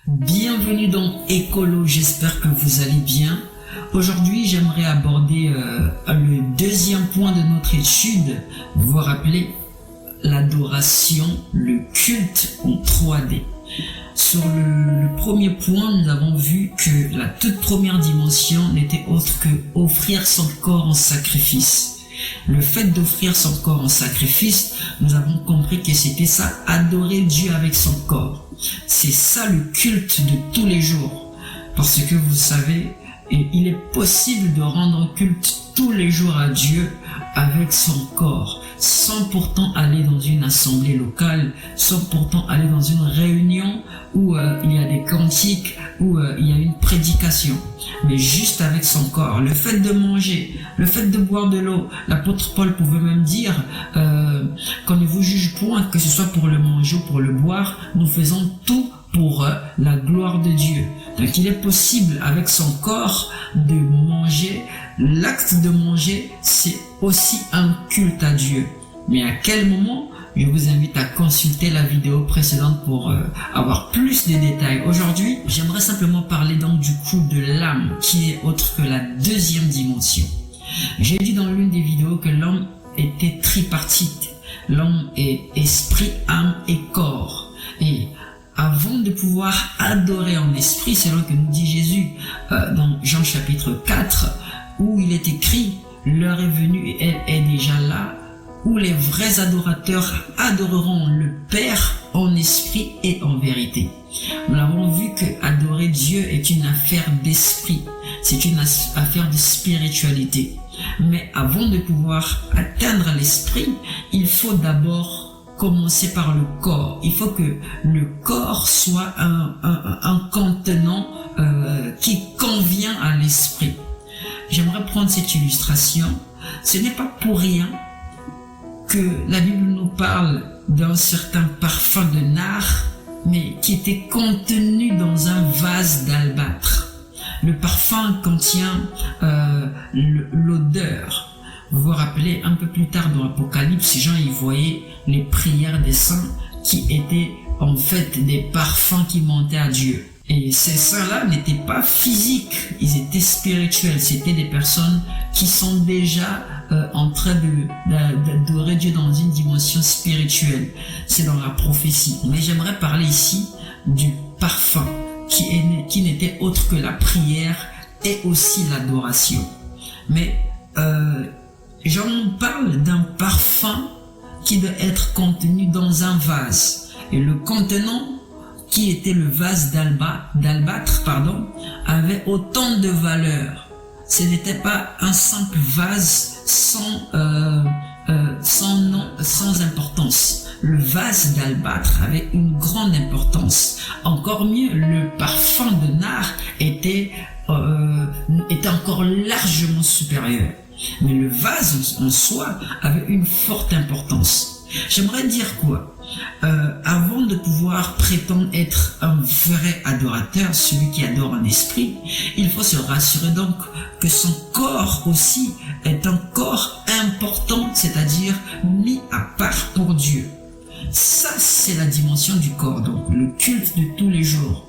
Bienvenue dans Écolo, j'espère que vous allez bien. Aujourd'hui, j'aimerais aborder le deuxième point de notre étude. Vous vous rappelez, l'adoration, le culte en 3D. Sur le premier point, nous avons vu que la toute première dimension n'était autre que offrir son corps en sacrifice. Le fait d'offrir son corps en sacrifice, nous avons compris que c'était ça, adorer Dieu avec son corps. C'est ça le culte de tous les jours. Parce que vous savez, il est possible de rendre culte tous les jours à Dieu avec son corps, sans pourtant aller dans une assemblée locale, sans pourtant aller dans une réunion où il y a des cantiques, où il y a une prédication, mais juste avec son corps. Le fait de manger, le fait de boire de l'eau, l'apôtre Paul pouvait même dire qu'on ne vous juge point, que ce soit pour le manger ou pour le boire, nous faisons tout pour la gloire de Dieu. Donc il est possible avec son corps de manger. L'acte de manger, c'est aussi un culte à Dieu. Mais à quel moment? Je vous invite à consulter la vidéo précédente pour avoir plus de détails. Aujourd'hui, j'aimerais simplement parler donc du coup de l'âme, qui est autre que la deuxième dimension. J'ai dit dans l'une des vidéos que l'homme était tripartite. L'homme est esprit, âme et corps. Et avant de pouvoir adorer en esprit, c'est là que nous dit Jésus dans Jean chapitre 4, où il est écrit « L'heure est venue et elle est déjà là, où les vrais adorateurs adoreront le Père en esprit et en vérité. » Nous l'avons vu que adorer Dieu est une affaire d'esprit, c'est une affaire de spiritualité. Mais avant de pouvoir atteindre l'esprit, il faut d'abord commencer par le corps. Il faut que le corps soit un contenant qui convient à l'esprit. J'aimerais prendre cette illustration. Ce n'est pas pour rien que la Bible nous parle d'un certain parfum de nard, mais qui était contenu dans un vase d'albâtre. Le parfum contient l'odeur. Vous vous rappelez, un peu plus tard dans l'Apocalypse, Jean y voyait les prières des saints qui étaient en fait des parfums qui montaient à Dieu. Et ces saints-là n'étaient pas physiques, ils étaient spirituels. C'était des personnes qui sont déjà en train d'adorer Dieu dans une dimension spirituelle. C'est dans la prophétie. Mais j'aimerais parler ici du parfum qui n'était autre que la prière et aussi l'adoration. Mais Jean nous parle d'un parfum qui doit être contenu dans un vase. Et le contenant, qui était le vase d'albâtre, avait autant de valeur. Ce n'était pas un simple vase sans nom, sans importance. Le vase d'albâtre avait une grande importance. Encore mieux, le parfum de nard était encore largement supérieur. Mais le vase en soi avait une forte importance. J'aimerais dire quoi? Avant de pouvoir prétendre être un vrai adorateur, celui qui adore en esprit, il faut se rassurer donc que son corps aussi est un corps important, c'est-à-dire mis à part pour Dieu. Ça, c'est la dimension du corps, donc le culte de tous les jours.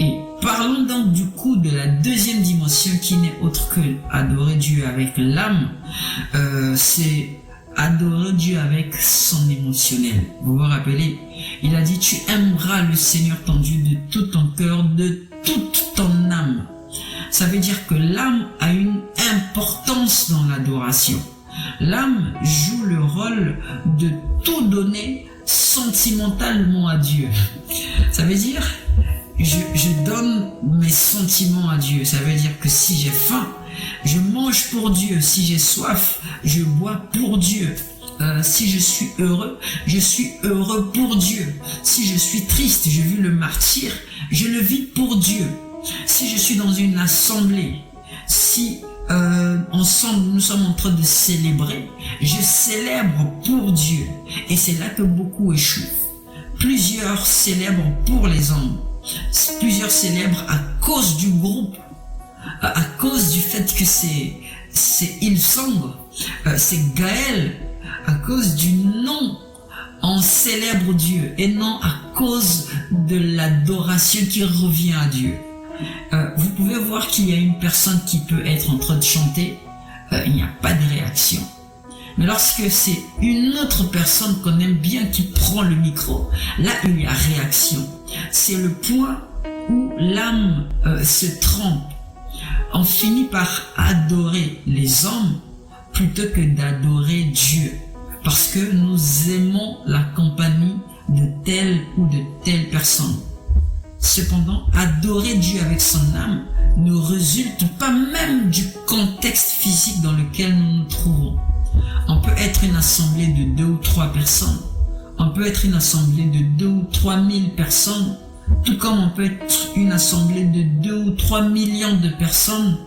Et parlons donc du coup de la deuxième dimension qui n'est autre que adorer Dieu avec l'âme. C'est adorer Dieu avec son émotionnel. Vous vous rappelez, il a dit: tu aimeras le Seigneur ton Dieu de tout ton cœur, de toute ton âme. Ça veut dire que l'âme a une importance dans l'adoration. L'âme joue le rôle de tout donner sentimentalement à Dieu. Ça veut dire, je donne mes sentiments à Dieu. Ça veut dire que si j'ai faim, je mange pour Dieu. Si j'ai soif, je bois pour Dieu. Si je suis heureux pour Dieu. Si je suis triste, je vis le martyre, je le vis pour Dieu. Si je suis dans une assemblée, si ensemble nous sommes en train de célébrer, je célèbre pour Dieu. Et c'est là que beaucoup échouent. Plusieurs célèbrent pour les hommes. Plusieurs célèbrent à cause du groupe, à cause du fait que c'est Hillsong, c'est Gaël, à cause du nom on célèbre Dieu et non à cause de l'adoration qui revient à Dieu. Vous pouvez voir qu'il y a une personne qui peut être en train de chanter, il n'y a pas de réaction. Mais lorsque c'est une autre personne qu'on aime bien qui prend le micro, là il y a réaction. C'est le point où l'âme se trompe. On finit par adorer les hommes plutôt que d'adorer Dieu. Parce que nous aimons la compagnie de telle ou de telle personne. Cependant, adorer Dieu avec son âme ne résulte pas même du contexte physique dans lequel nous nous trouvons. On peut être une assemblée de 2 ou 3 personnes. On peut être une assemblée de 2 ou 3 000 personnes. Tout comme on peut être une assemblée de 2 ou 3 millions de personnes.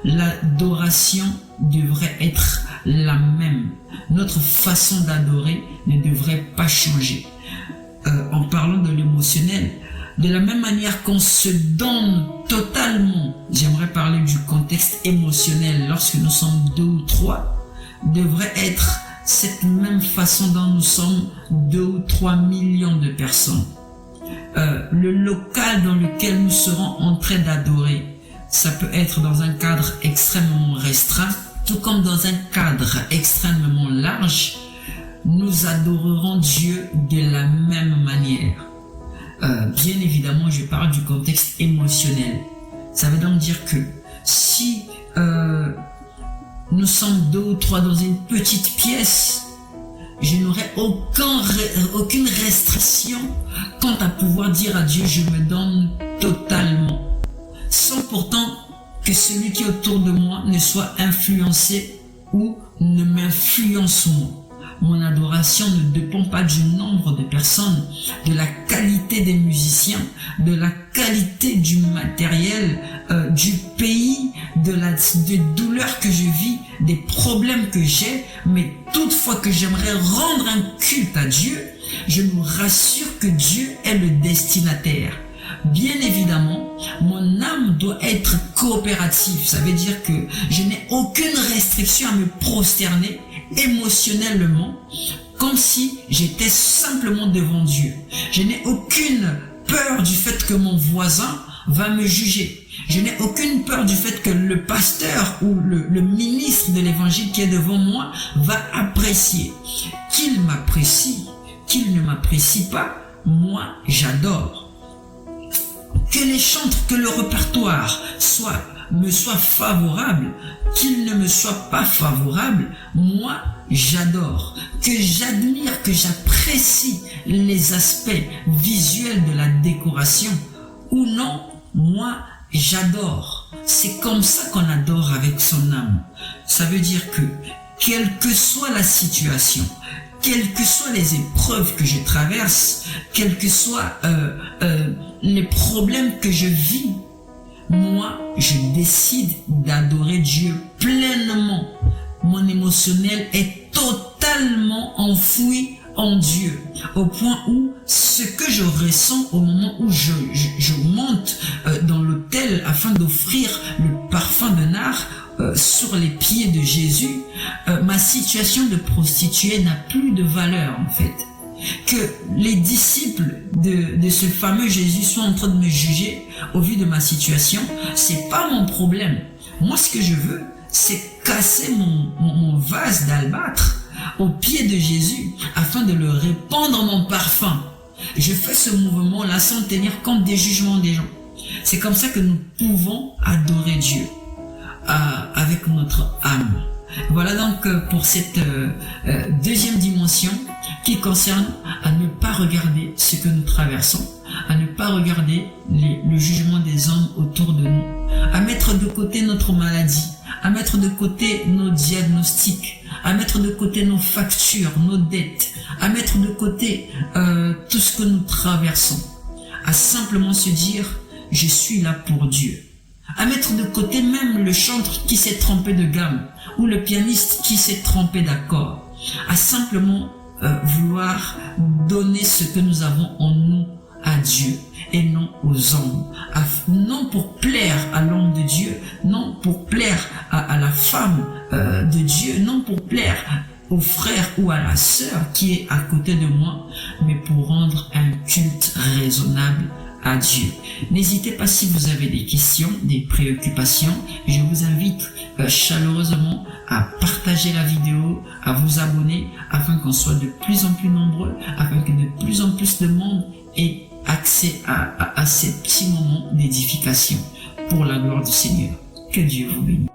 L'adoration devrait être la même. Notre façon d'adorer ne devrait pas changer. En parlant de l'émotionnel, de la même manière qu'on se donne totalement, j'aimerais parler du contexte émotionnel lorsque nous sommes 2 ou 3, devrait être cette même façon dont nous sommes 2 ou 3 millions de personnes. Le local dans lequel nous serons en train d'adorer, ça peut être dans un cadre extrêmement restreint, tout comme dans un cadre extrêmement large, nous adorerons Dieu de la même manière. Bien évidemment, je parle du contexte émotionnel. Ça veut donc dire que si nous sommes 2 ou 3 dans une petite pièce, je n'aurai aucune restriction quant à pouvoir dire à Dieu, je me donne totalement. Sans pourtant que celui qui est autour de moi ne soit influencé ou ne m'influence moi. Mon adoration ne dépend pas du nombre de personnes, de la qualité des musiciens, de la qualité du matériel, du pays, des douleurs que je vis, des problèmes que j'ai, mais toutefois que j'aimerais rendre un culte à Dieu, je me rassure que Dieu est le destinataire. Bien évidemment, mon âme doit être coopérative. Ça veut dire que je n'ai aucune restriction à me prosterner émotionnellement, comme si j'étais simplement devant Dieu. Je n'ai aucune peur du fait que mon voisin va me juger. Je n'ai aucune peur du fait que le pasteur ou le ministre de l'évangile qui est devant moi va apprécier. Qu'il m'apprécie, qu'il ne m'apprécie pas, moi j'adore. Que les chantres, que le répertoire me soit favorable, qu'il ne me soit pas favorable, moi j'adore. Que j'admire, que j'apprécie les aspects visuels de la décoration ou non, moi j'adore. C'est comme ça qu'on adore avec son âme. Ça veut dire que quelle que soit la situation, quelles que soient les épreuves que je traverse, quels que soient les problèmes que je vis, moi, je décide d'adorer Dieu pleinement. Mon émotionnel est totalement enfoui en Dieu, au point où ce que je ressens au moment où je monte dans l'autel afin d'offrir le parfum de nard sur les pieds de Jésus, ma situation de prostituée n'a plus de valeur en fait. Que les disciples de ce fameux Jésus soient en train de me juger au vu de ma situation, c'est pas mon problème. Moi, ce que je veux, c'est casser mon vase d'albâtre aux pieds de Jésus afin de leur répandre mon parfum. Je fais ce mouvement-là sans tenir compte des jugements des gens. C'est comme ça que nous pouvons adorer Dieu avec notre âme. Voilà donc pour cette deuxième dimension qui concerne à ne pas regarder ce que nous traversons, à ne pas regarder le jugement des hommes autour de nous, à mettre de côté notre maladie, à mettre de côté nos diagnostics, à mettre de côté nos factures, nos dettes, à mettre de côté tout ce que nous traversons, à simplement se dire « je suis là pour Dieu ». À mettre de côté même le chanteur qui s'est trompé de gamme ou le pianiste qui s'est trompé d'accord, à simplement vouloir donner ce que nous avons en nous à Dieu et non aux hommes, non pour plaire à l'homme de Dieu, non pour plaire à la femme de Dieu, non pour plaire au frère ou à la sœur qui est à côté de moi, mais pour rendre un culte raisonnable à Dieu. N'hésitez pas si vous avez des questions, des préoccupations. Je vous invite chaleureusement à partager la vidéo, à vous abonner afin qu'on soit de plus en plus nombreux, afin que de plus en plus de monde ait accès à ces petits moments d'édification pour la gloire du Seigneur. Que Dieu vous bénisse.